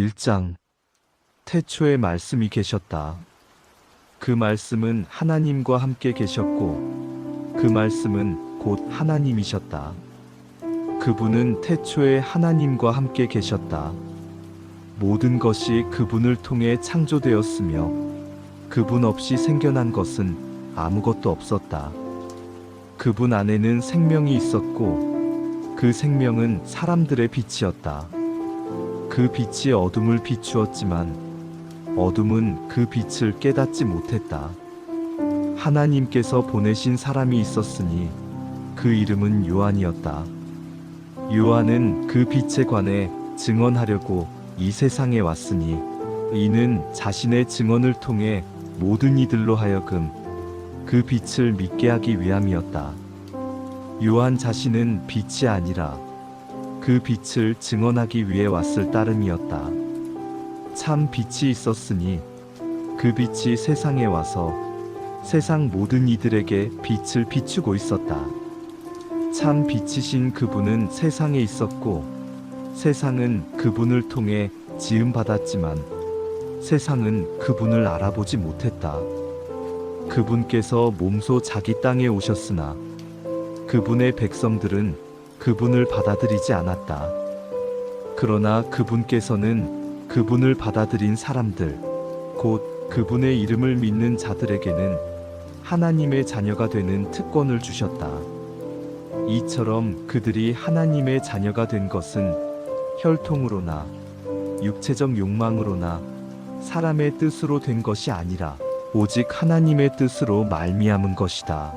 1장. 태초에 말씀이 계셨다. 그 말씀은 하나님과 함께 계셨고 그 말씀은 곧 하나님이셨다. 그분은 태초에 하나님과 함께 계셨다. 모든 것이 그분을 통해 창조되었으며 그분 없이 생겨난 것은 아무것도 없었다. 그분 안에는 생명이 있었고 그 생명은 사람들의 빛이었다. 그 빛이 어둠을 비추었지만 어둠은 그 빛을 깨닫지 못했다. 하나님께서 보내신 사람이 있었으니 그 이름은 요한이었다. 요한은 그 빛에 관해 증언하려고 이 세상에 왔으니 이는 자신의 증언을 통해 모든 이들로 하여금 그 빛을 믿게 하기 위함이었다. 요한 자신은 빛이 아니라 그 빛을 증언하기 위해 왔을 따름이었다. 참 빛이 있었으니 그 빛이 세상에 와서 세상 모든 이들에게 빛을 비추고 있었다. 참 빛이신 그분은 세상에 있었고 세상은 그분을 통해 지음받았지만 세상은 그분을 알아보지 못했다. 그분께서 몸소 자기 땅에 오셨으나 그분의 백성들은 그분을 받아들이지 않았다. 그러나 그분께서는 그분을 받아들인 사람들, 곧 그분의 이름을 믿는 자들에게는 하나님의 자녀가 되는 특권을 주셨다. 이처럼 그들이 하나님의 자녀가 된 것은 혈통으로나 육체적 욕망으로나 사람의 뜻으로 된 것이 아니라 오직 하나님의 뜻으로 말미암은 것이다.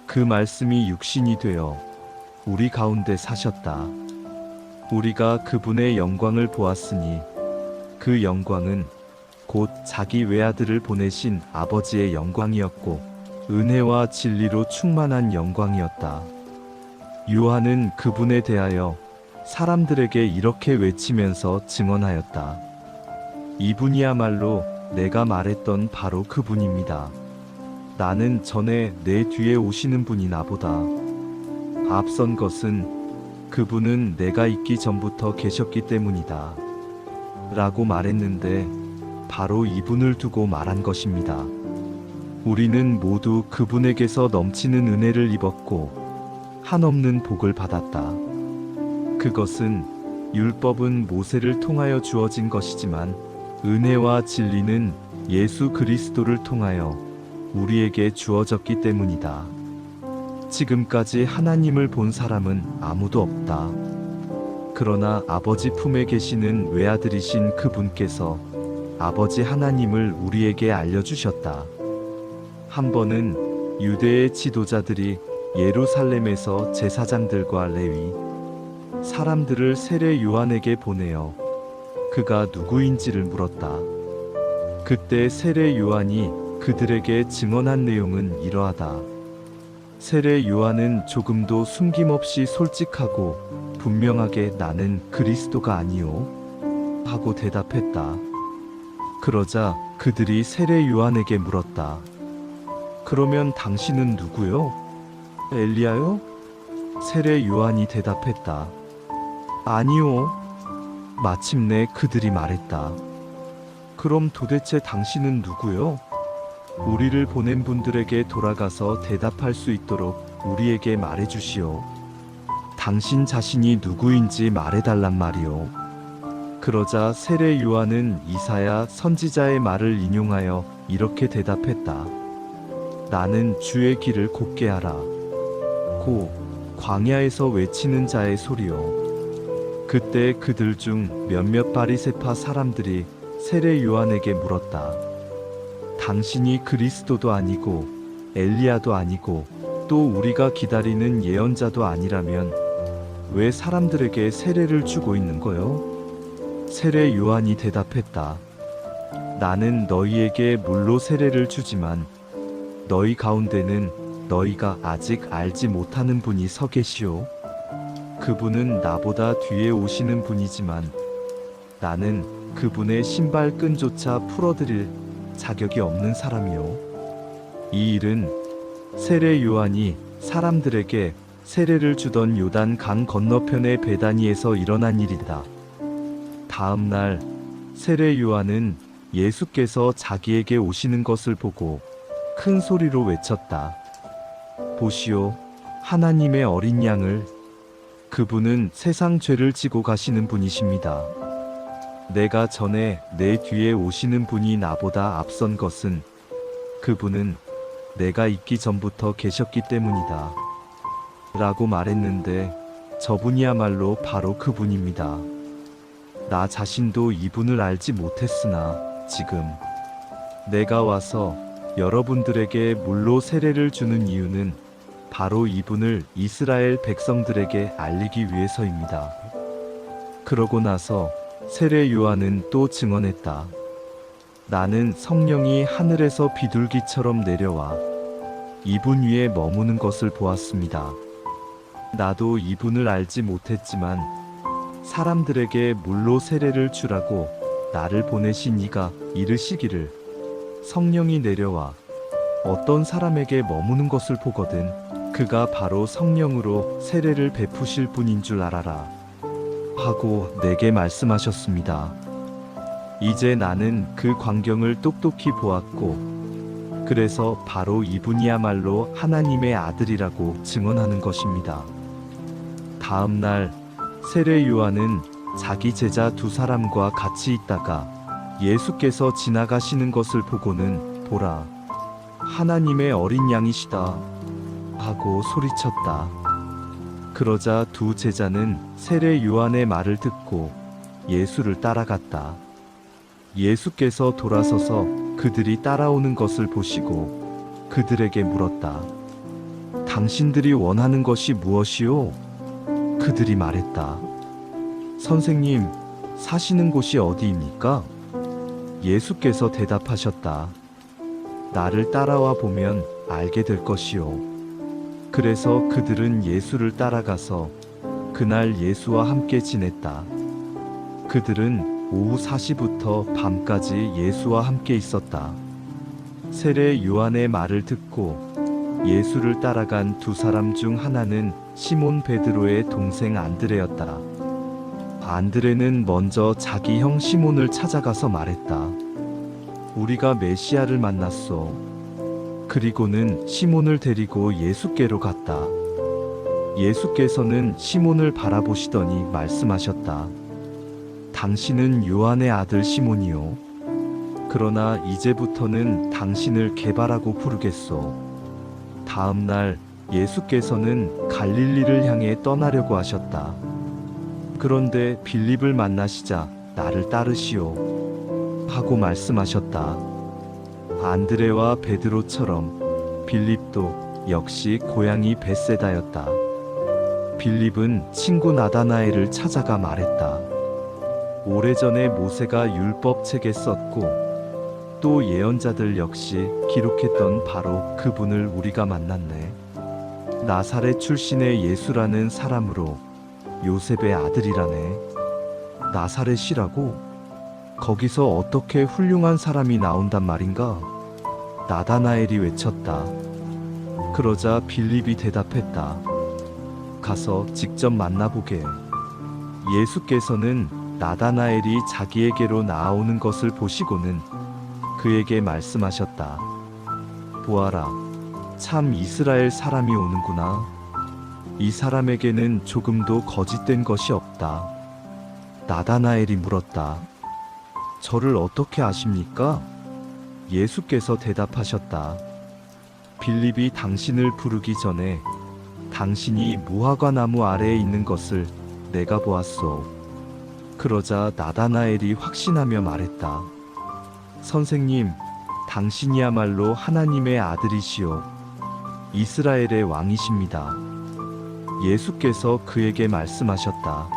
그 말씀이 육신이 되어 우리 가운데 사셨다. 우리가 그분의 영광을 보았으니 그 영광은 곧 자기 외아들을 보내신 아버지의 영광이었고 은혜와 진리로 충만한 영광이었다. 요한은 그분에 대하여 사람들에게 이렇게 외치면서 증언하였다. 이분이야말로 내가 말했던 바로 그분입니다. 나는 전에 내 뒤에 오시는 분이 나보다 앞선 것은 그분은 내가 있기 전부터 계셨기 때문이다. 라고 말했는데 바로 이분을 두고 말한 것입니다. 우리는 모두 그분에게서 넘치는 은혜를 입었고 한없는 복을 받았다. 그것은 율법은 모세를 통하여 주어진 것이지만 은혜와 진리는 예수 그리스도를 통하여 우리에게 주어졌기 때문이다. 지금까지 하나님을 본 사람은 아무도 없다. 그러나 아버지 품에 계시는 외아들이신 그분께서 아버지 하나님을 우리에게 알려주셨다. 한 번은 유대의 지도자들이 예루살렘에서 제사장들과 레위 사람들을 세례 요한에게 보내어 그가 누구인지를 물었다. 그때 세례 요한이 그들에게 증언한 내용은 이러하다. 세례 요한은 조금도 숨김없이 솔직하고 분명하게 나는 그리스도가 아니요 하고 대답했다. 그러자 그들이 세례 요한에게 물었다. 그러면 당신은 누구요? 엘리야요? 세례 요한이 대답했다. 아니요. 마침내 그들이 말했다. 그럼 도대체 당신은 누구요? 우리를 보낸 분들에게 돌아가서 대답할 수 있도록 우리에게 말해주시오. 당신 자신이 누구인지 말해달란 말이오. 그러자 세례 요한은 이사야 선지자의 말을 인용하여 이렇게 대답했다. 나는 주의 길을 곧게 하라. 고 광야에서 외치는 자의 소리요. 그때 그들 중 몇몇 바리새파 사람들이 세례 요한에게 물었다. 당신이 그리스도도 아니고 엘리야도 아니고 또 우리가 기다리는 예언자도 아니라면 왜 사람들에게 세례를 주고 있는 거요? 세례 요한이 대답했다. 나는 너희에게 물로 세례를 주지만 너희 가운데는 너희가 아직 알지 못하는 분이 서 계시오. 그분은 나보다 뒤에 오시는 분이지만 나는 그분의 신발끈조차 풀어드릴 자격이 없는 사람이요. 이 일은 세례 요한이 사람들에게 세례를 주던 요단 강 건너편의 베다니에서 일어난 일이다. 다음 날 세례 요한은 예수께서 자기에게 오시는 것을 보고 큰 소리로 외쳤다. 보시오, 하나님의 어린 양을. 그분은 세상 죄를 지고 가시는 분이십니다. 내가 전에 내 뒤에 오시는 분이 나보다 앞선 것은 그분은 내가 있기 전부터 계셨기 때문이다. 라고 말했는데 저분이야말로 바로 그분입니다. 나 자신도 이분을 알지 못했으나 지금 내가 와서 여러분들에게 물로 세례를 주는 이유는 바로 이분을 이스라엘 백성들에게 알리기 위해서입니다. 그러고 나서 세례 요한은 또 증언했다. 나는 성령이 하늘에서 비둘기처럼 내려와 이분 위에 머무는 것을 보았습니다. 나도 이분을 알지 못했지만 사람들에게 물로 세례를 주라고 나를 보내신 이가 이르시기를 성령이 내려와 어떤 사람에게 머무는 것을 보거든 그가 바로 성령으로 세례를 베푸실 분인 줄 알아라 하고 내게 말씀하셨습니다. 이제 나는 그 광경을 똑똑히 보았고 그래서 바로 이분이야말로 하나님의 아들이라고 증언하는 것입니다. 다음 날 세례 요한은 자기 제자 두 사람과 같이 있다가 예수께서 지나가시는 것을 보고는 보라, 하나님의 어린 양이시다 하고 소리쳤다. 그러자 두 제자는 세례 요한의 말을 듣고 예수를 따라갔다. 예수께서 돌아서서 그들이 따라오는 것을 보시고 그들에게 물었다. 당신들이 원하는 것이 무엇이요? 그들이 말했다. 선생님, 사시는 곳이 어디입니까? 예수께서 대답하셨다. 나를 따라와 보면 알게 될 것이요. 그래서 그들은 예수를 따라가서 그날 예수와 함께 지냈다. 그들은 오후 4시부터 밤까지 예수와 함께 있었다. 세례 요한의 말을 듣고 예수를 따라간 두 사람 중 하나는 시몬 베드로의 동생 안드레였다. 안드레는 먼저 자기 형 시몬을 찾아가서 말했다. 우리가 메시아를 만났소. 그리고는 시몬을 데리고 예수께로 갔다. 예수께서는 시몬을 바라보시더니 말씀하셨다. 당신은 요한의 아들 시몬이요. 그러나 이제부터는 당신을 게바라고 부르겠소. 다음 날 예수께서는 갈릴리를 향해 떠나려고 하셨다. 그런데 빌립을 만나시자 나를 따르시오 하고 말씀하셨다. 안드레와 베드로처럼 빌립도 역시 고향이 벳세다였다. 빌립은 친구 나다나엘을 찾아가 말했다. 오래전에 모세가 율법책에 썼고 또 예언자들 역시 기록했던 바로 그분을 우리가 만났네. 나사렛 출신의 예수라는 사람으로 요셉의 아들이라네. 나사렛이라고? 거기서 어떻게 훌륭한 사람이 나온단 말인가? 나다나엘이 외쳤다. 그러자 빌립이 대답했다. 가서 직접 만나보게. 예수께서는 나다나엘이 자기에게로 나아오는 것을 보시고는 그에게 말씀하셨다. 보아라, 참 이스라엘 사람이 오는구나. 이 사람에게는 조금도 거짓된 것이 없다. 나다나엘이 물었다. 저를 어떻게 아십니까? 예수께서 대답하셨다. 빌립이 당신을 부르기 전에 당신이 무화과 나무 아래에 있는 것을 내가 보았소. 그러자 나다나엘이 확신하며 말했다. 선생님, 당신이야말로 하나님의 아들이시오. 이스라엘의 왕이십니다. 예수께서 그에게 말씀하셨다.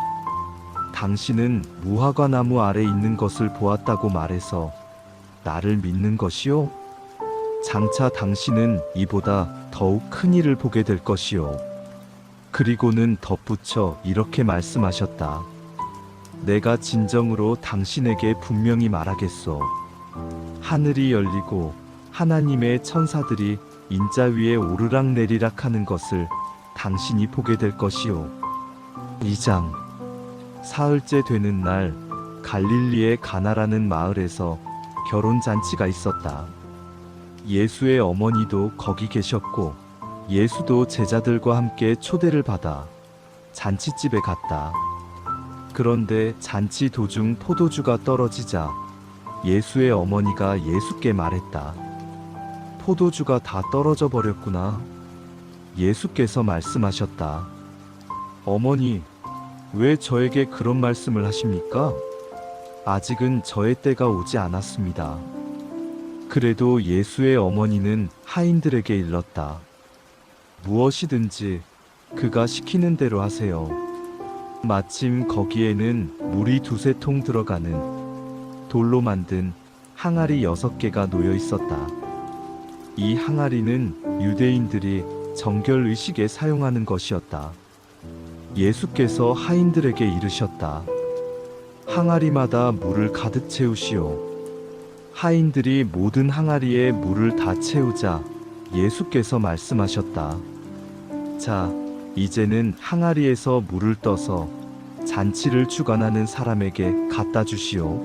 당신은 무화과 나무 아래 있는 것을 보았다고 말해서 나를 믿는 것이요? 장차 당신은 이보다 더욱 큰 일을 보게 될 것이요. 그리고는 덧붙여 이렇게 말씀하셨다. 내가 진정으로 당신에게 분명히 말하겠소. 하늘이 열리고 하나님의 천사들이 인자 위에 오르락내리락 하는 것을 당신이 보게 될 것이요. 2장. 사흘째 되는 날 갈릴리의 가나라는 마을에서 결혼 잔치가 있었다. 예수의 어머니도 거기 계셨고 예수도 제자들과 함께 초대를 받아 잔치집에 갔다. 그런데 잔치 도중 포도주가 떨어지자 예수의 어머니가 예수께 말했다. 포도주가 다 떨어져 버렸구나. 예수께서 말씀하셨다. 어머니, 왜 저에게 그런 말씀을 하십니까? 아직은 저의 때가 오지 않았습니다. 그래도 예수의 어머니는 하인들에게 일렀다. 무엇이든지 그가 시키는 대로 하세요. 마침 거기에는 물이 2~3통 들어가는 돌로 만든 항아리 6개가 놓여 있었다. 이 항아리는 유대인들이 정결 의식에 사용하는 것이었다. 예수께서 하인들에게 이르셨다. 항아리마다 물을 가득 채우시오. 하인들이 모든 항아리에 물을 다 채우자 예수께서 말씀하셨다. 자, 이제는 항아리에서 물을 떠서 잔치를 주관하는 사람에게 갖다 주시오.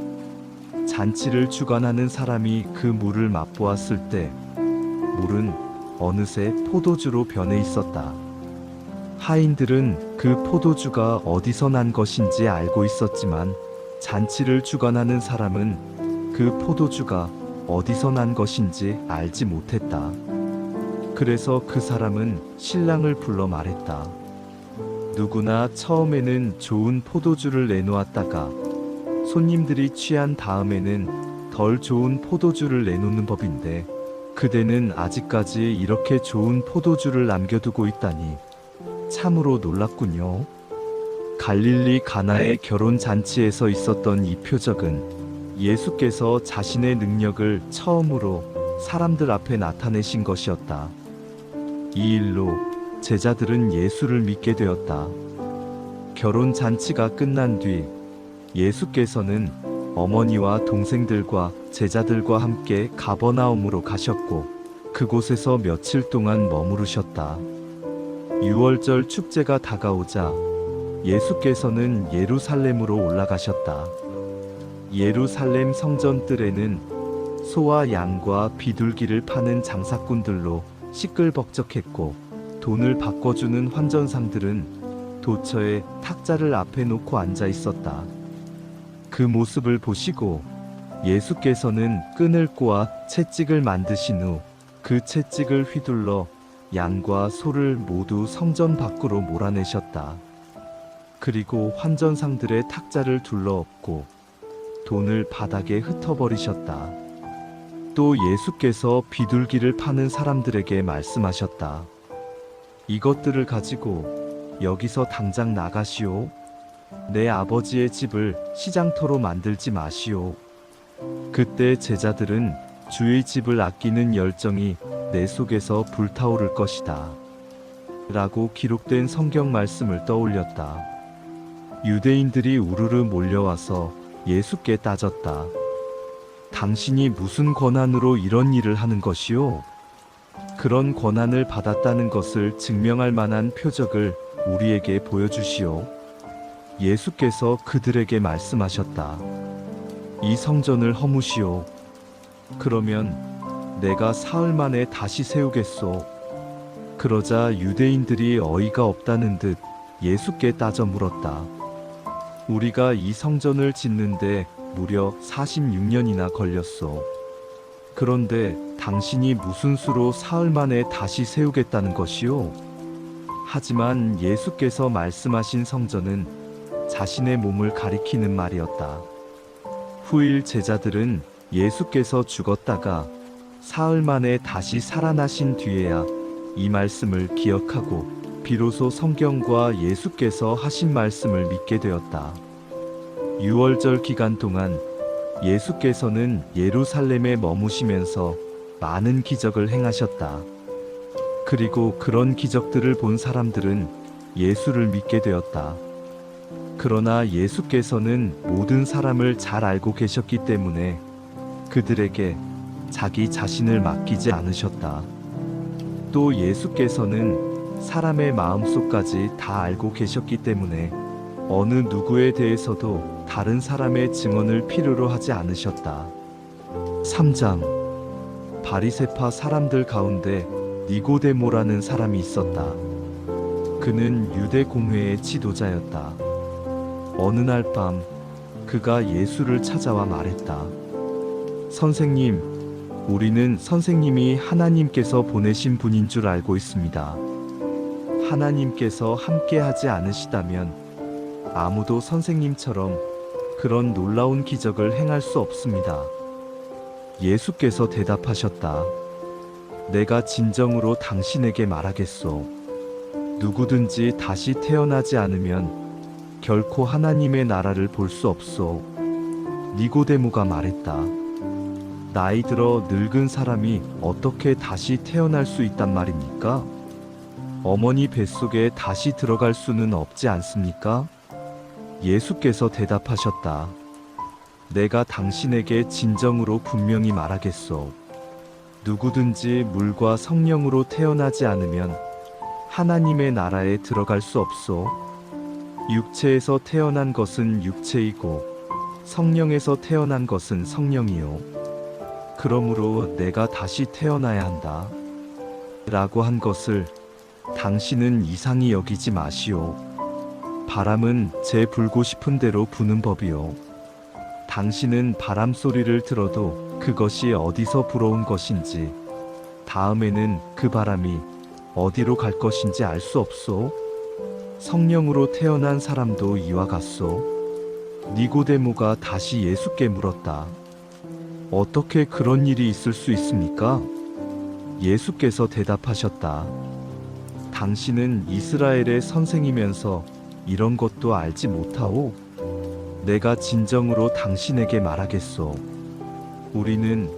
잔치를 주관하는 사람이 그 물을 맛보았을 때 물은 어느새 포도주로 변해 있었다. 하인들은 그 포도주가 어디서 난 것인지 알고 있었지만 잔치를 주관하는 사람은 그 포도주가 어디서 난 것인지 알지 못했다. 그래서 그 사람은 신랑을 불러 말했다. 누구나 처음에는 좋은 포도주를 내놓았다가 손님들이 취한 다음에는 덜 좋은 포도주를 내놓는 법인데 그대는 아직까지 이렇게 좋은 포도주를 남겨두고 있다니 참으로 놀랍군요. 갈릴리 가나의 결혼 잔치에서 있었던 이 표적은 예수께서 자신의 능력을 처음으로 사람들 앞에 나타내신 것이었다. 이 일로 제자들은 예수를 믿게 되었다. 결혼 잔치가 끝난 뒤 예수께서는 어머니와 동생들과 제자들과 함께 가버나움으로 가셨고 그곳에서 며칠 동안 머무르셨다. 유월절 축제가 다가오자 예수께서는 예루살렘으로 올라가셨다. 예루살렘 성전 뜰에는 소와 양과 비둘기를 파는 장사꾼들로 시끌벅적했고 돈을 바꿔주는 환전상들은 도처에 탁자를 앞에 놓고 앉아 있었다. 그 모습을 보시고 예수께서는 끈을 꼬아 채찍을 만드신 후 그 채찍을 휘둘러 양과 소를 모두 성전 밖으로 몰아내셨다. 그리고 환전상들의 탁자를 둘러엎고 돈을 바닥에 흩어버리셨다. 또 예수께서 비둘기를 파는 사람들에게 말씀하셨다. 이것들을 가지고 여기서 당장 나가시오. 내 아버지의 집을 시장터로 만들지 마시오. 그때 제자들은 주의 집을 아끼는 열정이 내 속에서 불타오를 것이다. 라고 기록된 성경 말씀을 떠올렸다. 유대인들이 우르르 몰려와서 예수께 따졌다. 당신이 무슨 권한으로 이런 일을 하는 것이오? 그런 권한을 받았다는 것을 증명할 만한 표적을 우리에게 보여주시오. 예수께서 그들에게 말씀하셨다. 이 성전을 허무시오. 그러면 내가 사흘 만에 다시 세우겠소. 그러자 유대인들이 어이가 없다는 듯 예수께 따져 물었다. 우리가 이 성전을 짓는데 무려 46년이나 걸렸소. 그런데 당신이 무슨 수로 사흘 만에 다시 세우겠다는 것이오? 하지만 예수께서 말씀하신 성전은 자신의 몸을 가리키는 말이었다. 후일 제자들은 예수께서 죽었다가 사흘 만에 다시 살아나신 뒤에야 이 말씀을 기억하고 비로소 성경과 예수께서 하신 말씀을 믿게 되었다. 유월절 기간 동안 예수께서는 예루살렘에 머무시면서 많은 기적을 행하셨다. 그리고 그런 기적들을 본 사람들은 예수를 믿게 되었다. 그러나 예수께서는 모든 사람을 잘 알고 계셨기 때문에 그들에게 자기 자신을 맡기지 않으셨다. 또 예수께서는 사람의 마음속까지 다 알고 계셨기 때문에 어느 누구에 대해서도 다른 사람의 증언을 필요로 하지 않으셨다. 3장. 바리새파 사람들 가운데 니고데모라는 사람이 있었다. 그는 유대 공회의 지도자였다. 어느 날 밤 그가 예수를 찾아와 말했다. 선생님, 우리는 선생님이 하나님께서 보내신 분인 줄 알고 있습니다. 하나님께서 함께하지 않으시다면 아무도 선생님처럼 그런 놀라운 기적을 행할 수 없습니다. 예수께서 대답하셨다. 내가 진정으로 당신에게 말하겠소. 누구든지 다시 태어나지 않으면 결코 하나님의 나라를 볼 수 없소. 니고데모가 말했다. 나이 들어 늙은 사람이 어떻게 다시 태어날 수 있단 말입니까? 어머니 뱃속에 다시 들어갈 수는 없지 않습니까? 예수께서 대답하셨다. 내가 당신에게 진정으로 분명히 말하겠소. 누구든지 물과 성령으로 태어나지 않으면 하나님의 나라에 들어갈 수 없소. 육체에서 태어난 것은 육체이고 성령에서 태어난 것은 성령이요. 그러므로 내가 다시 태어나야 한다. 라고 한 것을 당신은 이상히 여기지 마시오. 바람은 제 불고 싶은 대로 부는 법이요. 당신은 바람 소리를 들어도 그것이 어디서 불어온 것인지, 다음에는 그 바람이 어디로 갈 것인지 알 수 없소. 성령으로 태어난 사람도 이와 같소. 니고데모가 다시 예수께 물었다. 어떻게 그런 일이 있을 수 있습니까? 예수께서 대답하셨다. 당신은 이스라엘의 선생이면서 이런 것도 알지 못하오? 내가 진정으로 당신에게 말하겠소. 우리는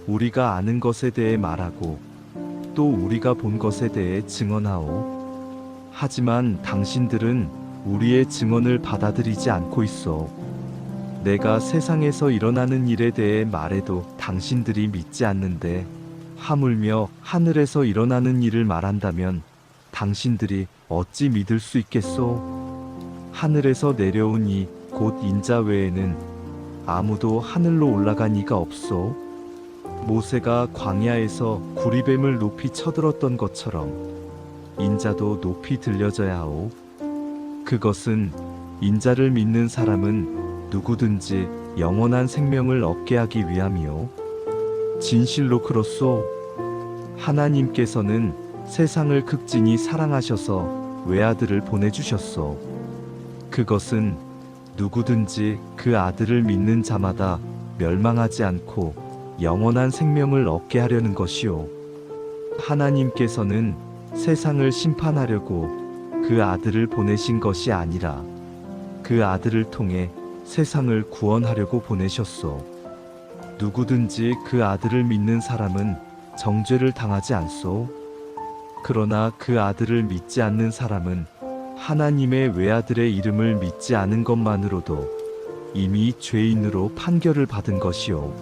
우리가 아는 것에 대해 말하고 또 우리가 본 것에 대해 증언하오. 하지만 당신들은 우리의 증언을 받아들이지 않고 있어. 내가 세상에서 일어나는 일에 대해 말해도 당신들이 믿지 않는데, 하물며 하늘에서 일어나는 일을 말한다면 당신들이 어찌 믿을 수 있겠소? 하늘에서 내려온 이 곧 인자 외에는 아무도 하늘로 올라간 이가 없소. 모세가 광야에서 구리뱀을 높이 쳐들었던 것처럼 인자도 높이 들려져야 하오. 그것은 인자를 믿는 사람은 누구든지 영원한 생명을 얻게 하기 위함이요. 진실로 그렇소. 하나님께서는 세상을 극진히 사랑하셔서 외아들을 보내주셨소. 그것은 누구든지 그 아들을 믿는 자마다 멸망하지 않고 영원한 생명을 얻게 하려는 것이요. 하나님께서는 세상을 심판하려고 그 아들을 보내신 것이 아니라 그 아들을 통해 세상을 구원하려고 보내셨소. 누구든지 그 아들을 믿는 사람은 정죄를 당하지 않소. 그러나 그 아들을 믿지 않는 사람은 하나님의 외아들의 이름을 믿지 않은 것만으로도 이미 죄인으로 판결을 받은 것이요.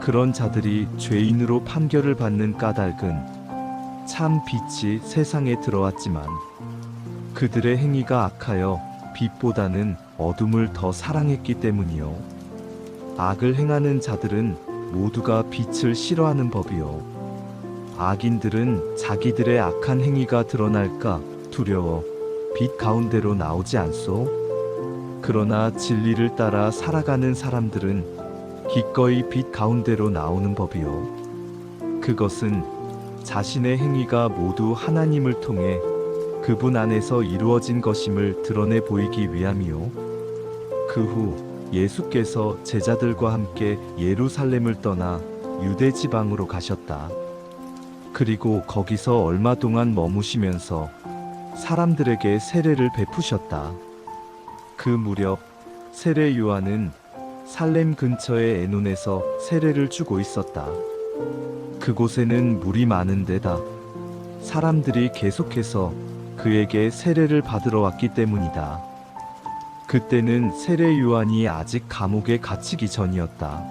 그런 자들이 죄인으로 판결을 받는 까닭은 참 빛이 세상에 들어왔지만 그들의 행위가 악하여 빛보다는 어둠을 더 사랑했기 때문이요. 악을 행하는 자들은 모두가 빛을 싫어하는 법이요. 악인들은 자기들의 악한 행위가 드러날까 두려워 빛 가운데로 나오지 않소. 그러나 진리를 따라 살아가는 사람들은 기꺼이 빛 가운데로 나오는 법이요. 그것은 자신의 행위가 모두 하나님을 통해 그분 안에서 이루어진 것임을 드러내 보이기 위함이요. 그 후 예수께서 제자들과 함께 예루살렘을 떠나 유대 지방으로 가셨다. 그리고 거기서 얼마 동안 머무시면서 사람들에게 세례를 베푸셨다. 그 무렵 세례 요한은 살렘 근처의 에논에서 세례를 주고 있었다. 그곳에는 물이 많은 데다 사람들이 계속해서 그에게 세례를 받으러 왔기 때문이다. 그때는 세례 요한이 아직 감옥에 갇히기 전이었다.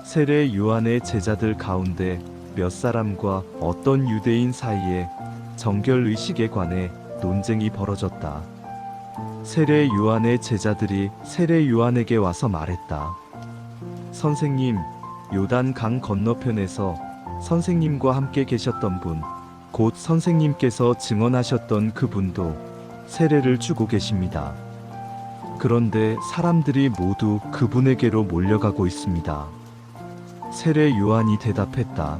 세례 요한의 제자들 가운데 몇 사람과 어떤 유대인 사이에 정결 의식에 관해 논쟁이 벌어졌다. 세례 요한의 제자들이 세례 요한에게 와서 말했다. 선생님, 요단 강 건너편에서 선생님과 함께 계셨던 분, 곧 선생님께서 증언하셨던 그분도 세례를 주고 계십니다. 그런데 사람들이 모두 그분에게로 몰려가고 있습니다. 세례 요한이 대답했다.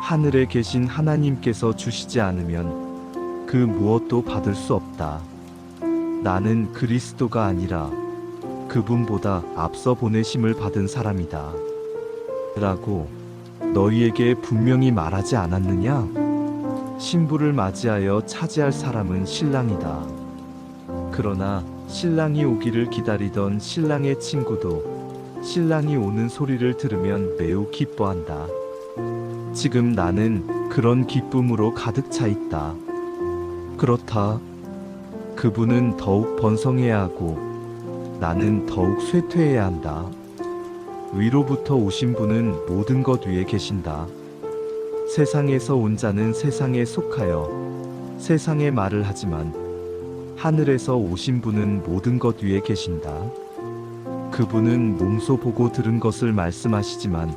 하늘에 계신 하나님께서 주시지 않으면 그 무엇도 받을 수 없다. 나는 그리스도가 아니라 그분보다 앞서 보내심을 받은 사람이다. 라고 너희에게 분명히 말하지 않았느냐? 신부를 맞이하여 차지할 사람은 신랑이다. 그러나 신랑이 오기를 기다리던 신랑의 친구도 신랑이 오는 소리를 들으면 매우 기뻐한다. 지금 나는 그런 기쁨으로 가득 차 있다. 그렇다. 그분은 더욱 번성해야 하고 나는 더욱 쇠퇴해야 한다. 위로부터 오신 분은 모든 것 위에 계신다. 세상에서 온 자는 세상에 속하여 세상의 말을 하지만 하늘에서 오신 분은 모든 것 위에 계신다. 그분은 몸소 보고 들은 것을 말씀하시지만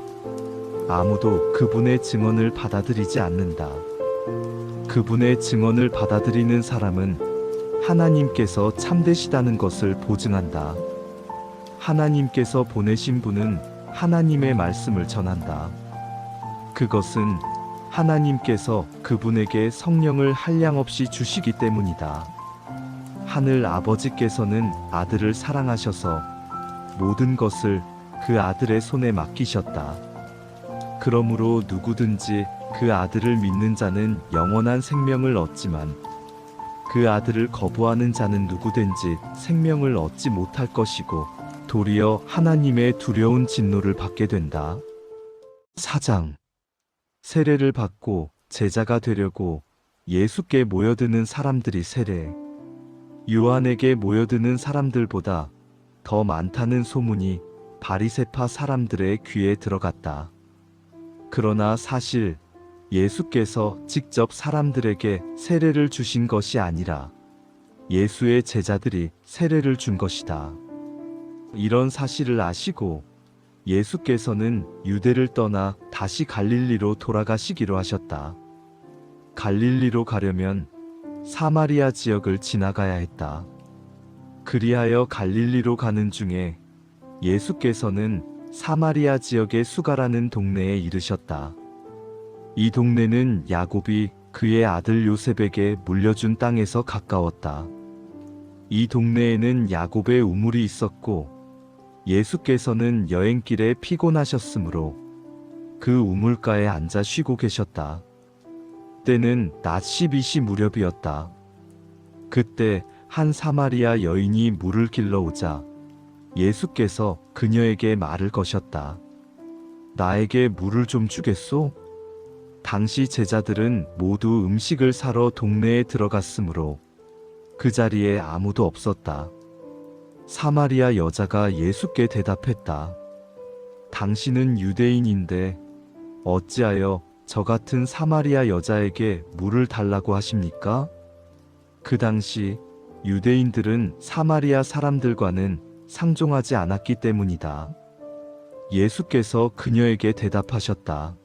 아무도 그분의 증언을 받아들이지 않는다. 그분의 증언을 받아들이는 사람은 하나님께서 참되시다는 것을 보증한다. 하나님께서 보내신 분은 하나님의 말씀을 전한다. 그것은 하나님께서 그분에게 성령을 한량없이 주시기 때문이다. 하늘 아버지께서는 아들을 사랑하셔서 모든 것을 그 아들의 손에 맡기셨다. 그러므로 누구든지 그 아들을 믿는 자는 영원한 생명을 얻지만 그 아들을 거부하는 자는 누구든지 생명을 얻지 못할 것이고 도리어 하나님의 두려운 진노를 받게 된다. 4장. 세례를 받고 제자가 되려고 예수께 모여드는 사람들이 세례 요한에게 모여드는 사람들보다 더 많다는 소문이 바리새파 사람들의 귀에 들어갔다. 그러나 사실 예수께서 직접 사람들에게 세례를 주신 것이 아니라 예수의 제자들이 세례를 준 것이다. 이런 사실을 아시고 예수께서는 유대를 떠나 다시 갈릴리로 돌아가시기로 하셨다. 갈릴리로 가려면 사마리아 지역을 지나가야 했다. 그리하여 갈릴리로 가는 중에 예수께서는 사마리아 지역의 수가라는 동네에 이르셨다. 이 동네는 야곱이 그의 아들 요셉에게 물려준 땅에서 가까웠다. 이 동네에는 야곱의 우물이 있었고 예수께서는 여행길에 피곤하셨으므로 그 우물가에 앉아 쉬고 계셨다. 때는 낮 12시 무렵이었다. 그때 한 사마리아 여인이 물을 길러오자 예수께서 그녀에게 말을 거셨다. 나에게 물을 좀 주겠소? 당시 제자들은 모두 음식을 사러 동네에 들어갔으므로 그 자리에 아무도 없었다. 사마리아 여자가 예수께 대답했다. 당신은 유대인인데 어찌하여 저 같은 사마리아 여자에게 물을 달라고 하십니까? 그 당시 유대인들은 사마리아 사람들과는 상종하지 않았기 때문이다. 예수께서 그녀에게 대답하셨다.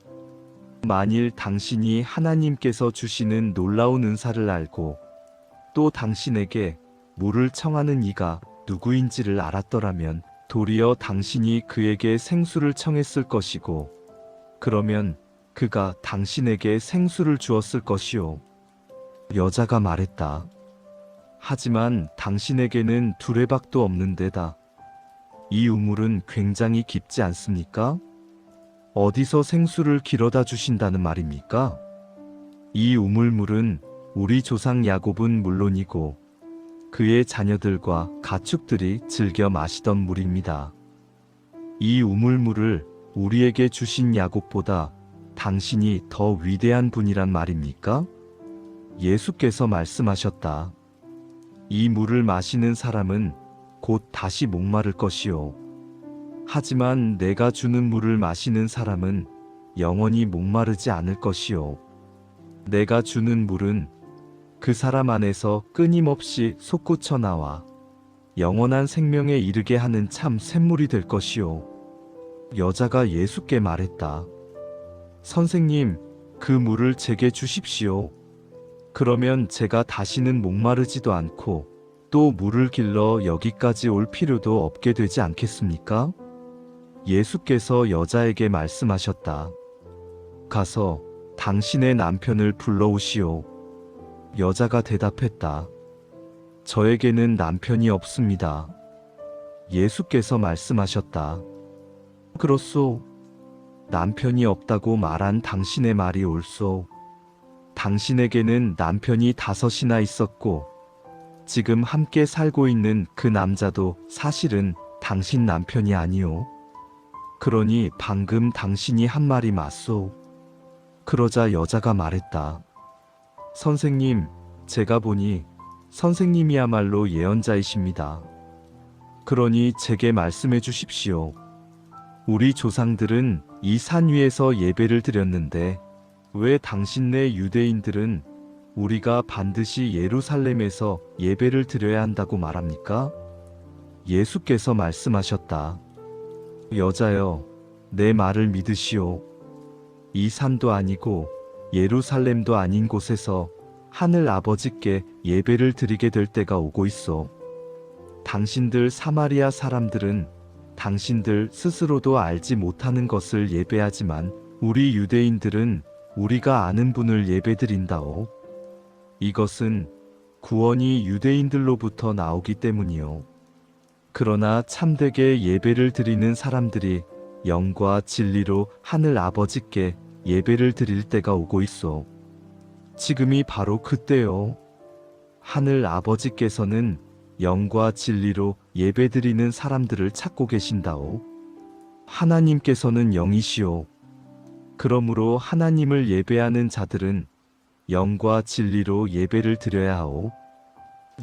만일 당신이 하나님께서 주시는 놀라운 은사를 알고 또 당신에게 물을 청하는 이가 누구인지를 알았더라면 도리어 당신이 그에게 생수를 청했을 것이고 그러면 그가 당신에게 생수를 주었을 것이요. 여자가 말했다. 하지만 당신에게는 두레박도 없는 데다 이 우물은 굉장히 깊지 않습니까? 어디서 생수를 길어다 주신다는 말입니까? 이 우물물은 우리 조상 야곱은 물론이고 그의 자녀들과 가축들이 즐겨 마시던 물입니다. 이 우물물을 우리에게 주신 야곱보다 당신이 더 위대한 분이란 말입니까? 예수께서 말씀하셨다. 이 물을 마시는 사람은 곧 다시 목마를 것이요. 하지만 내가 주는 물을 마시는 사람은 영원히 목마르지 않을 것이요. 내가 주는 물은 그 사람 안에서 끊임없이 솟구쳐 나와 영원한 생명에 이르게 하는 참 샘물이 될 것이요. 여자가 예수께 말했다. 선생님, 그 물을 제게 주십시오. 그러면 제가 다시는 목마르지도 않고 또 물을 길러 여기까지 올 필요도 없게 되지 않겠습니까? 예수께서 여자에게 말씀하셨다. 가서 당신의 남편을 불러오시오. 여자가 대답했다. 저에게는 남편이 없습니다. 예수께서 말씀하셨다. 그렇소. 남편이 없다고 말한 당신의 말이 옳소. 당신에게는 남편이 5이나 있었고 지금 함께 살고 있는 그 남자도 사실은 당신 남편이 아니오. 그러니 방금 당신이 한 말이 맞소. 그러자 여자가 말했다. 선생님, 제가 보니 선생님이야말로 예언자이십니다. 그러니 제게 말씀해 주십시오. 우리 조상들은 이 산 위에서 예배를 드렸는데 왜 당신네 유대인들은 우리가 반드시 예루살렘에서 예배를 드려야 한다고 말합니까? 예수께서 말씀하셨다. 여자여, 내 말을 믿으시오. 이 산도 아니고 예루살렘도 아닌 곳에서 하늘 아버지께 예배를 드리게 될 때가 오고 있어. 당신들 사마리아 사람들은 당신들 스스로도 알지 못하는 것을 예배하지만 우리 유대인들은 우리가 아는 분을 예배드린다오. 이것은 구원이 유대인들로부터 나오기 때문이요. 그러나 참되게 예배를 드리는 사람들이 영과 진리로 하늘 아버지께 예배를 드릴 때가 오고 있어. 지금이 바로 그때요. 하늘 아버지께서는 영과 진리로 예배드리는 사람들을 찾고 계신다오. 하나님께서는 영이시오. 그러므로 하나님을 예배하는 자들은 영과 진리로 예배를 드려야 하오.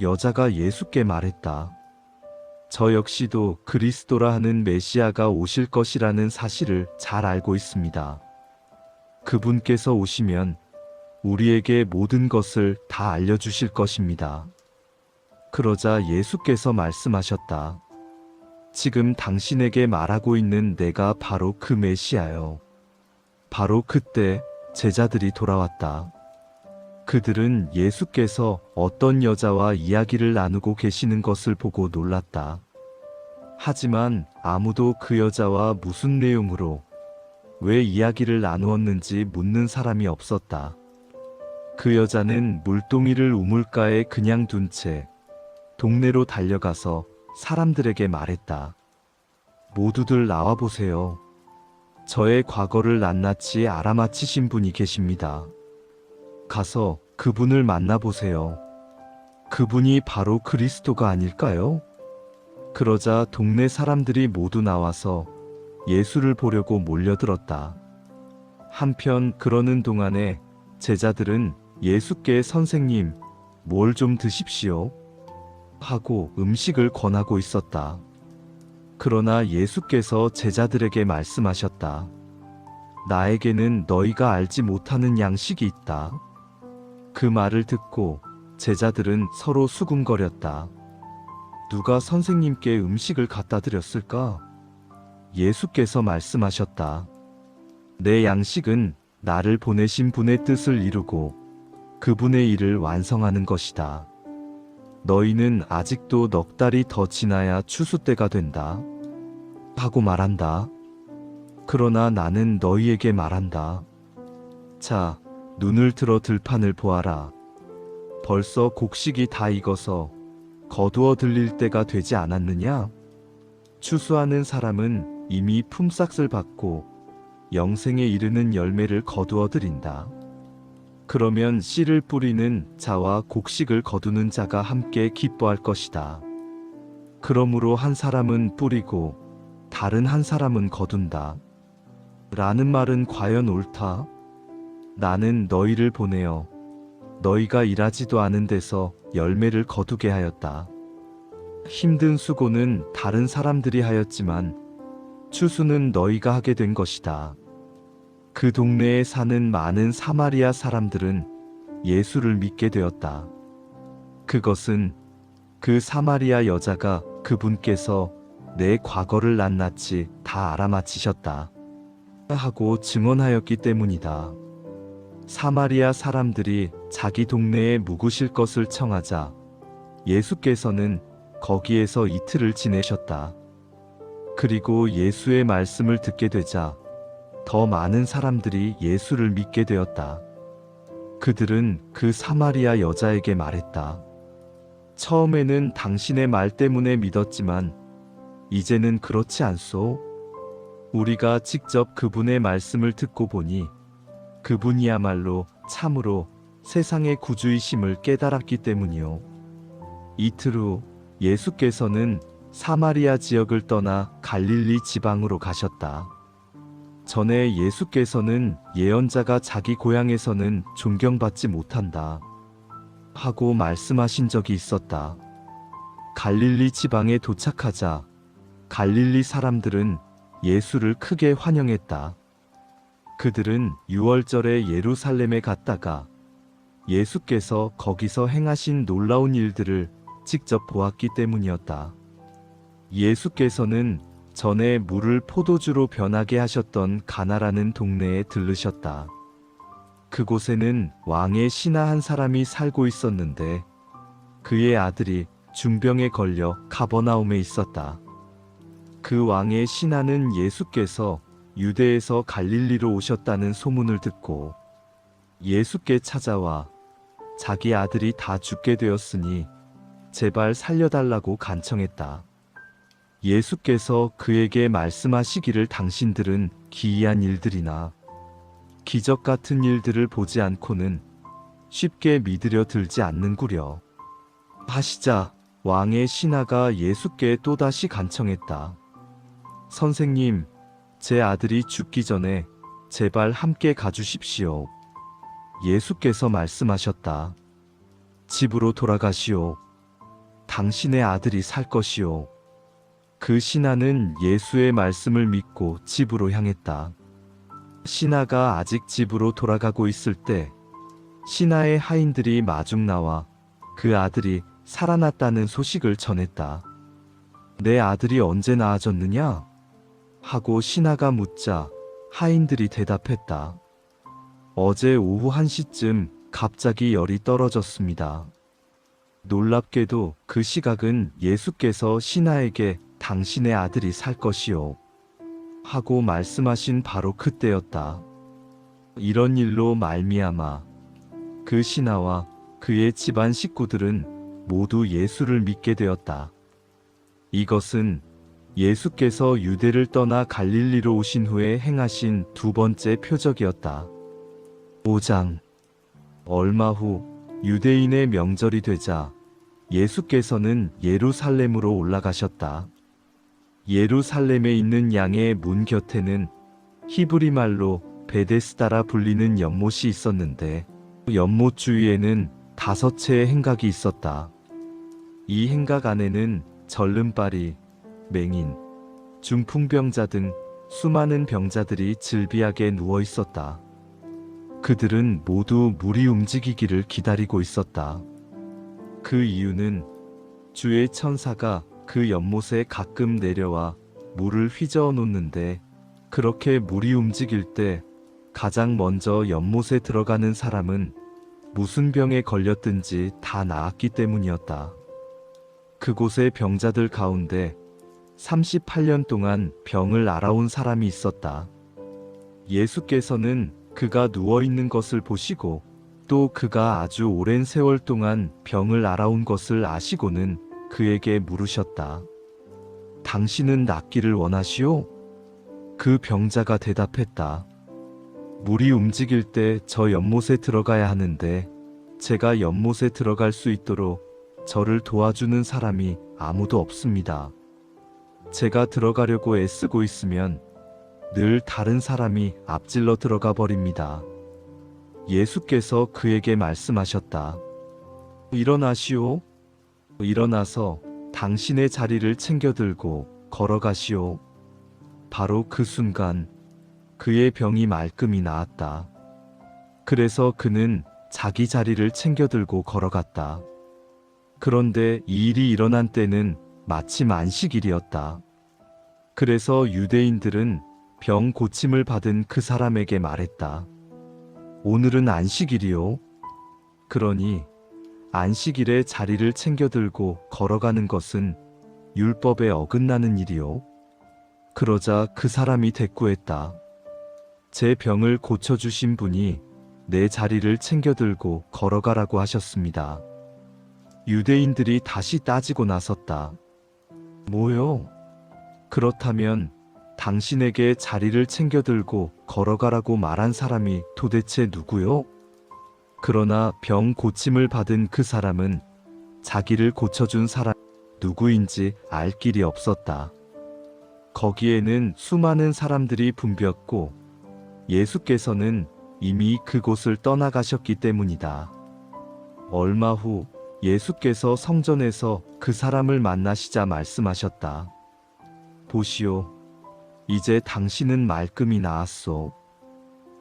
여자가 예수께 말했다. 저 역시도 그리스도라 하는 메시아가 오실 것이라는 사실을 잘 알고 있습니다. 그분께서 오시면 우리에게 모든 것을 다 알려주실 것입니다. 그러자 예수께서 말씀하셨다. 지금 당신에게 말하고 있는 내가 바로 그 메시아요. 바로 그때 제자들이 돌아왔다. 그들은 예수께서 어떤 여자와 이야기를 나누고 계시는 것을 보고 놀랐다. 하지만 아무도 그 여자와 무슨 내용으로 왜 이야기를 나누었는지 묻는 사람이 없었다. 그 여자는 물동이를 우물가에 그냥 둔 채 동네로 달려가서 사람들에게 말했다. 모두들 나와보세요. 저의 과거를 낱낱이 알아맞히신 분이 계십니다. 가서 그분을 만나보세요. 그분이 바로 그리스도가 아닐까요? 그러자 동네 사람들이 모두 나와서 예수를 보려고 몰려들었다. 한편 그러는 동안에 제자들은 예수께 선생님, 뭘 좀 드십시오. 하고 음식을 권하고 있었다. 그러나 예수께서 제자들에게 말씀하셨다. 나에게는 너희가 알지 못하는 양식이 있다. 그 말을 듣고 제자들은 서로 수군거렸다. 누가 선생님께 음식을 갖다 드렸을까? 예수께서 말씀하셨다. 내 양식은 나를 보내신 분의 뜻을 이루고 그분의 일을 완성하는 것이다. 너희는 아직도 넉 달이 더 지나야 추수 때가 된다. 하고 말한다. 그러나 나는 너희에게 말한다. 자, 눈을 들어 들판을 보아라. 벌써 곡식이 다 익어서 거두어 들릴 때가 되지 않았느냐? 추수하는 사람은 이미 품삯을 받고 영생에 이르는 열매를 거두어 들인다. 그러면 씨를 뿌리는 자와 곡식을 거두는 자가 함께 기뻐할 것이다. 그러므로 한 사람은 뿌리고 다른 한 사람은 거둔다. 라는 말은 과연 옳다? 나는 너희를 보내어 너희가 일하지도 않은 데서 열매를 거두게 하였다. 힘든 수고는 다른 사람들이 하였지만 추수는 너희가 하게 된 것이다. 그 동네에 사는 많은 사마리아 사람들은 예수를 믿게 되었다. 그것은 그 사마리아 여자가 그분께서 내 과거를 낱낱이 다 알아맞히셨다 하고 증언하였기 때문이다. 사마리아 사람들이 자기 동네에 묵으실 것을 청하자 예수께서는 거기에서 이틀을 지내셨다. 그리고 예수의 말씀을 듣게 되자 더 많은 사람들이 예수를 믿게 되었다. 그들은 그 사마리아 여자에게 말했다. 처음에는 당신의 말 때문에 믿었지만 이제는 그렇지 않소? 우리가 직접 그분의 말씀을 듣고 보니 그분이야말로 참으로 세상의 구주이심을 깨달았기 때문이요. 이틀 후 예수께서는 사마리아 지역을 떠나 갈릴리 지방으로 가셨다. 전에 예수께서는 예언자가 자기 고향에서는 존경받지 못한다 하고 말씀하신 적이 있었다. 갈릴리 지방에 도착하자 갈릴리 사람들은 예수를 크게 환영했다. 그들은 유월절에 예루살렘에 갔다가 예수께서 거기서 행하신 놀라운 일들을 직접 보았기 때문이었다. 예수께서는 전에 물을 포도주로 변하게 하셨던 가나라는 동네에 들르셨다. 그곳에는 왕의 신하 한 사람이 살고 있었는데 그의 아들이 중병에 걸려 가버나움에 있었다. 그 왕의 신하는 예수께서 유대에서 갈릴리로 오셨다는 소문을 듣고 예수께 찾아와 자기 아들이 다 죽게 되었으니 제발 살려달라고 간청했다. 예수께서 그에게 말씀하시기를 당신들은 기이한 일들이나 기적 같은 일들을 보지 않고는 쉽게 믿으려 들지 않는구려 하시자 왕의 신하가 예수께 또다시 간청했다. 선생님, 제 아들이 죽기 전에 제발 함께 가주십시오. 예수께서 말씀하셨다. 집으로 돌아가시오. 당신의 아들이 살 것이오. 그 신하는 예수의 말씀을 믿고 집으로 향했다. 신하가 아직 집으로 돌아가고 있을 때 신하의 하인들이 마중 나와 그 아들이 살아났다는 소식을 전했다. 내 아들이 언제 나아졌느냐? 하고 신하가 묻자 하인들이 대답했다. 어제 오후 1시쯤 갑자기 열이 떨어졌습니다. 놀랍게도 그 시각은 예수께서 신하에게 당신의 아들이 살 것이요 하고 말씀하신 바로 그때였다. 이런 일로 말미암아 그 신하와 그의 집안 식구들은 모두 예수를 믿게 되었다. 이것은 예수께서 유대를 떠나 갈릴리로 오신 후에 행하신 두 번째 표적이었다. 5장. 얼마 후 유대인의 명절이 되자 예수께서는 예루살렘으로 올라가셨다. 예루살렘에 있는 양의 문 곁에는 히브리 말로 베데스다라 불리는 연못이 있었는데 연못 주위에는 5채의 행각이 있었다. 이 행각 안에는 절름발이, 맹인, 중풍병자 등 수많은 병자들이 질비하게 누워 있었다. 그들은 모두 물이 움직이기를 기다리고 있었다. 그 이유는 주의 천사가 그 연못에 가끔 내려와 물을 휘저어 놓는데 그렇게 물이 움직일 때 가장 먼저 연못에 들어가는 사람은 무슨 병에 걸렸든지 다 나았기 때문이었다. 그곳의 병자들 가운데 38년 동안 병을 앓아온 사람이 있었다. 예수께서는 그가 누워 있는 것을 보시고 또 그가 아주 오랜 세월 동안 병을 앓아온 것을 아시고는 그에게 물으셨다. 당신은 낫기를 원하시오? 그 병자가 대답했다. 물이 움직일 때 저 연못에 들어가야 하는데 제가 연못에 들어갈 수 있도록 저를 도와주는 사람이 아무도 없습니다. 제가 들어가려고 애쓰고 있으면 늘 다른 사람이 앞질러 들어가 버립니다. 예수께서 그에게 말씀하셨다. 일어나시오. 일어나서 당신의 자리를 챙겨들고 걸어가시오. 바로 그 순간 그의 병이 말끔히 나았다. 그래서 그는 자기 자리를 챙겨들고 걸어갔다. 그런데 이 일이 일어난 때는 마침 안식일이었다. 그래서 유대인들은 병 고침을 받은 그 사람에게 말했다. 오늘은 안식일이요. 그러니 안식일에 자리를 챙겨들고 걸어가는 것은 율법에 어긋나는 일이요. 그러자 그 사람이 대꾸했다. 제 병을 고쳐주신 분이 내 자리를 챙겨들고 걸어가라고 하셨습니다. 유대인들이 다시 따지고 나섰다. 뭐요? 그렇다면 당신에게 자리를 챙겨들고 걸어가라고 말한 사람이 도대체 누구요? 그러나 병 고침을 받은 그 사람은 자기를 고쳐준 사람 누구인지 알 길이 없었다. 거기에는 수많은 사람들이 붐볐고 예수께서는 이미 그곳을 떠나가셨기 때문이다. 얼마 후 예수께서 성전에서 그 사람을 만나시자 말씀하셨다. 보시오, 이제 당신은 말끔히 나았소.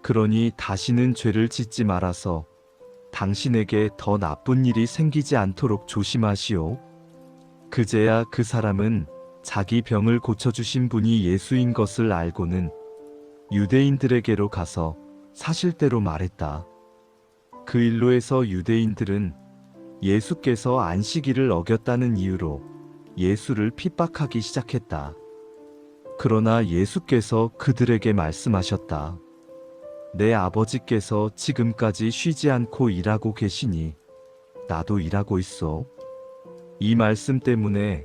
그러니 다시는 죄를 짓지 말아서 당신에게 더 나쁜 일이 생기지 않도록 조심하시오. 그제야 그 사람은 자기 병을 고쳐주신 분이 예수인 것을 알고는 유대인들에게로 가서 사실대로 말했다. 그 일로에서 유대인들은 예수께서 안식일을 어겼다는 이유로 예수를 핍박하기 시작했다. 그러나 예수께서 그들에게 말씀하셨다. 내 아버지께서 지금까지 쉬지 않고 일하고 계시니 나도 일하고 있어. 이 말씀 때문에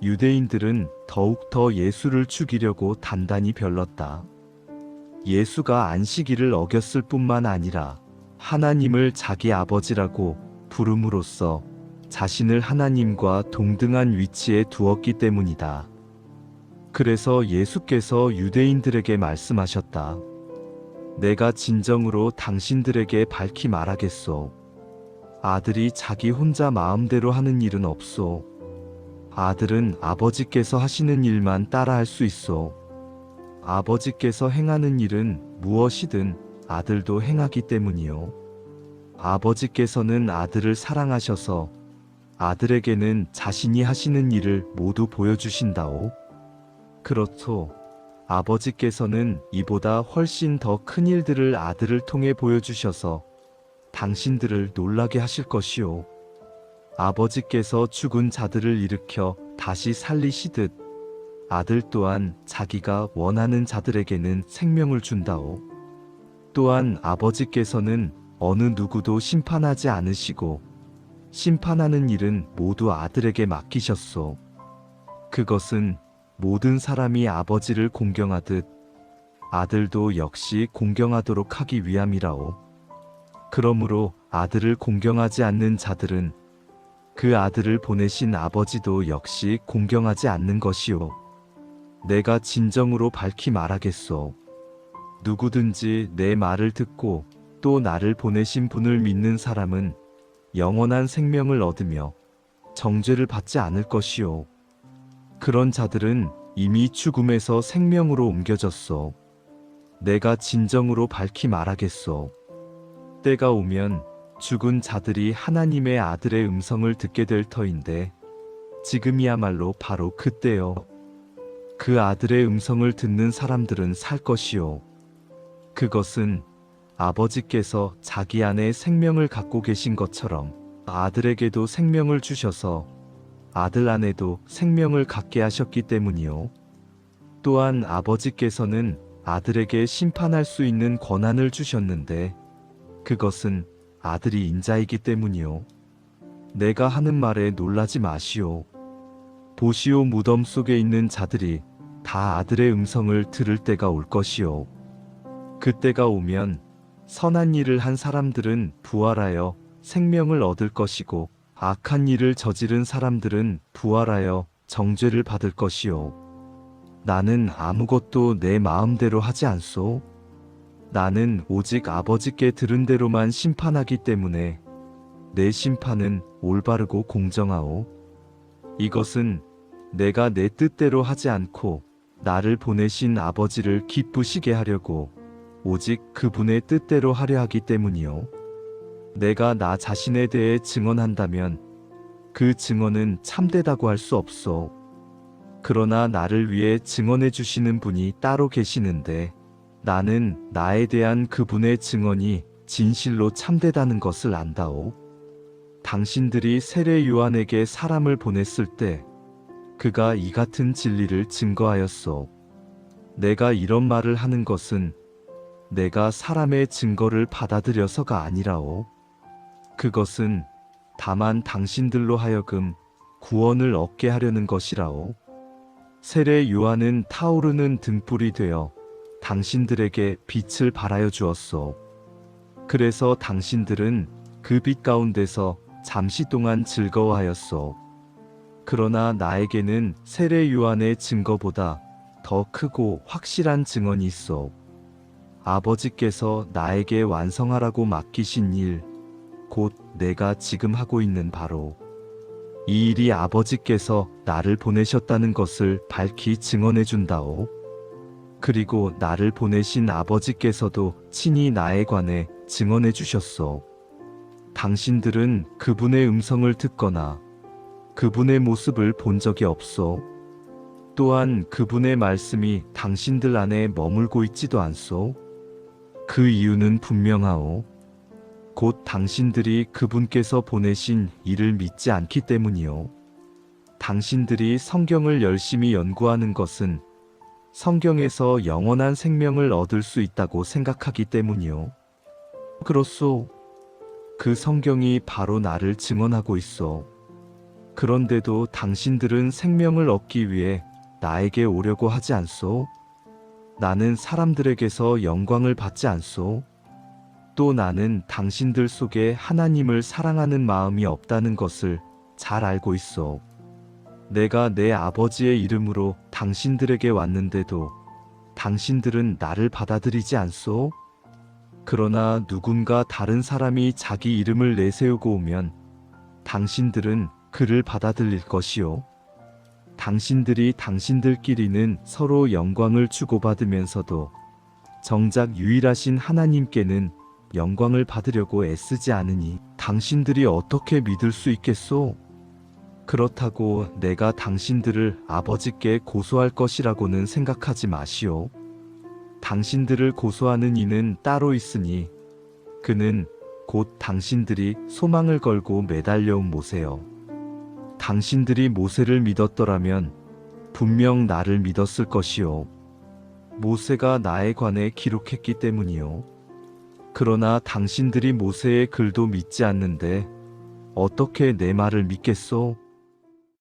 유대인들은 더욱더 예수를 죽이려고 단단히 별렀다. 예수가 안식일을 어겼을 뿐만 아니라 하나님을 자기 아버지라고 부름으로써 자신을 하나님과 동등한 위치에 두었기 때문이다. 그래서 예수께서 유대인들에게 말씀하셨다. 내가 진정으로 당신들에게 밝히 말하겠소. 아들이 자기 혼자 마음대로 하는 일은 없소. 아들은 아버지께서 하시는 일만 따라할 수 있소. 아버지께서 행하는 일은 무엇이든 아들도 행하기 때문이요. 아버지께서는 아들을 사랑하셔서 아들에게는 자신이 하시는 일을 모두 보여주신다오. 그렇소. 아버지께서는 이보다 훨씬 더 큰 일들을 아들을 통해 보여주셔서 당신들을 놀라게 하실 것이오. 아버지께서 죽은 자들을 일으켜 다시 살리시듯 아들 또한 자기가 원하는 자들에게는 생명을 준다오. 또한 아버지께서는 어느 누구도 심판하지 않으시고 심판하는 일은 모두 아들에게 맡기셨소. 그것은 모든 사람이 아버지를 공경하듯 아들도 역시 공경하도록 하기 위함이라오. 그러므로 아들을 공경하지 않는 자들은 그 아들을 보내신 아버지도 역시 공경하지 않는 것이오. 내가 진정으로 밝히 말하겠소. 누구든지 내 말을 듣고 또 나를 보내신 분을 믿는 사람은 영원한 생명을 얻으며 정죄를 받지 않을 것이오. 그런 자들은 이미 죽음에서 생명으로 옮겨졌소. 내가 진정으로 밝히 말하겠소. 때가 오면 죽은 자들이 하나님의 아들의 음성을 듣게 될 터인데 지금이야말로 바로 그때요. 그 아들의 음성을 듣는 사람들은 살 것이요. 그것은 아버지께서 자기 안에 생명을 갖고 계신 것처럼 아들에게도 생명을 주셔서 아들 안에도 생명을 갖게 하셨기 때문이요. 또한 아버지께서는 아들에게 심판할 수 있는 권한을 주셨는데 그것은 아들이 인자이기 때문이요. 내가 하는 말에 놀라지 마시오. 보시오, 무덤 속에 있는 자들이 다 아들의 음성을 들을 때가 올 것이요. 그때가 오면 선한 일을 한 사람들은 부활하여 생명을 얻을 것이고 악한 일을 저지른 사람들은 부활하여 정죄를 받을 것이요. 나는 아무것도 내 마음대로 하지 않소. 나는 오직 아버지께 들은 대로만 심판하기 때문에 내 심판은 올바르고 공정하오. 이것은 내가 내 뜻대로 하지 않고 나를 보내신 아버지를 기쁘시게 하려고 오직 그분의 뜻대로 하려 하기 때문이요. 내가 나 자신에 대해 증언한다면 그 증언은 참되다고 할 수 없소. 그러나 나를 위해 증언해 주시는 분이 따로 계시는데 나는 나에 대한 그분의 증언이 진실로 참되다는 것을 안다오. 당신들이 세례 요한에게 사람을 보냈을 때 그가 이 같은 진리를 증거하였소. 내가 이런 말을 하는 것은 내가 사람의 증거를 받아들여서가 아니라오. 그것은 다만 당신들로 하여금 구원을 얻게 하려는 것이라오. 세례 요한은 타오르는 등불이 되어 당신들에게 빛을 발하여 주었소. 그래서 당신들은 그 빛 가운데서 잠시 동안 즐거워하였소. 그러나 나에게는 세례 요한의 증거보다 더 크고 확실한 증언이 있어. 아버지께서 나에게 완성하라고 맡기신 일, 곧 내가 지금 하고 있는 바로 이 일이 아버지께서 나를 보내셨다는 것을 밝히 증언해 준다오. 그리고 나를 보내신 아버지께서도 친히 나에 관해 증언해 주셨소. 당신들은 그분의 음성을 듣거나 그분의 모습을 본 적이 없소. 또한 그분의 말씀이 당신들 안에 머물고 있지도 않소. 그 이유는 분명하오. 곧 당신들이 그분께서 보내신 이를 믿지 않기 때문이요. 당신들이 성경을 열심히 연구하는 것은 성경에서 영원한 생명을 얻을 수 있다고 생각하기 때문이요. 그렇소. 그 성경이 바로 나를 증언하고 있어. 그런데도 당신들은 생명을 얻기 위해 나에게 오려고 하지 않소. 나는 사람들에게서 영광을 받지 않소. 또 나는 당신들 속에 하나님을 사랑하는 마음이 없다는 것을 잘 알고 있어. 내가 내 아버지의 이름으로 당신들에게 왔는데도 당신들은 나를 받아들이지 않소. 그러나 누군가 다른 사람이 자기 이름을 내세우고 오면 당신들은 그를 받아들일 것이요. 당신들이 당신들끼리는 서로 영광을 주고받으면서도 정작 유일하신 하나님께는 영광을 받으려고 애쓰지 않으니 당신들이 어떻게 믿을 수 있겠소? 그렇다고 내가 당신들을 아버지께 고소할 것이라고는 생각하지 마시오. 당신들을 고소하는 이는 따로 있으니 그는 곧 당신들이 소망을 걸고 매달려온 모세요. 당신들이 모세를 믿었더라면 분명 나를 믿었을 것이요. 모세가 나에 관해 기록했기 때문이요. 그러나 당신들이 모세의 글도 믿지 않는데 어떻게 내 말을 믿겠소?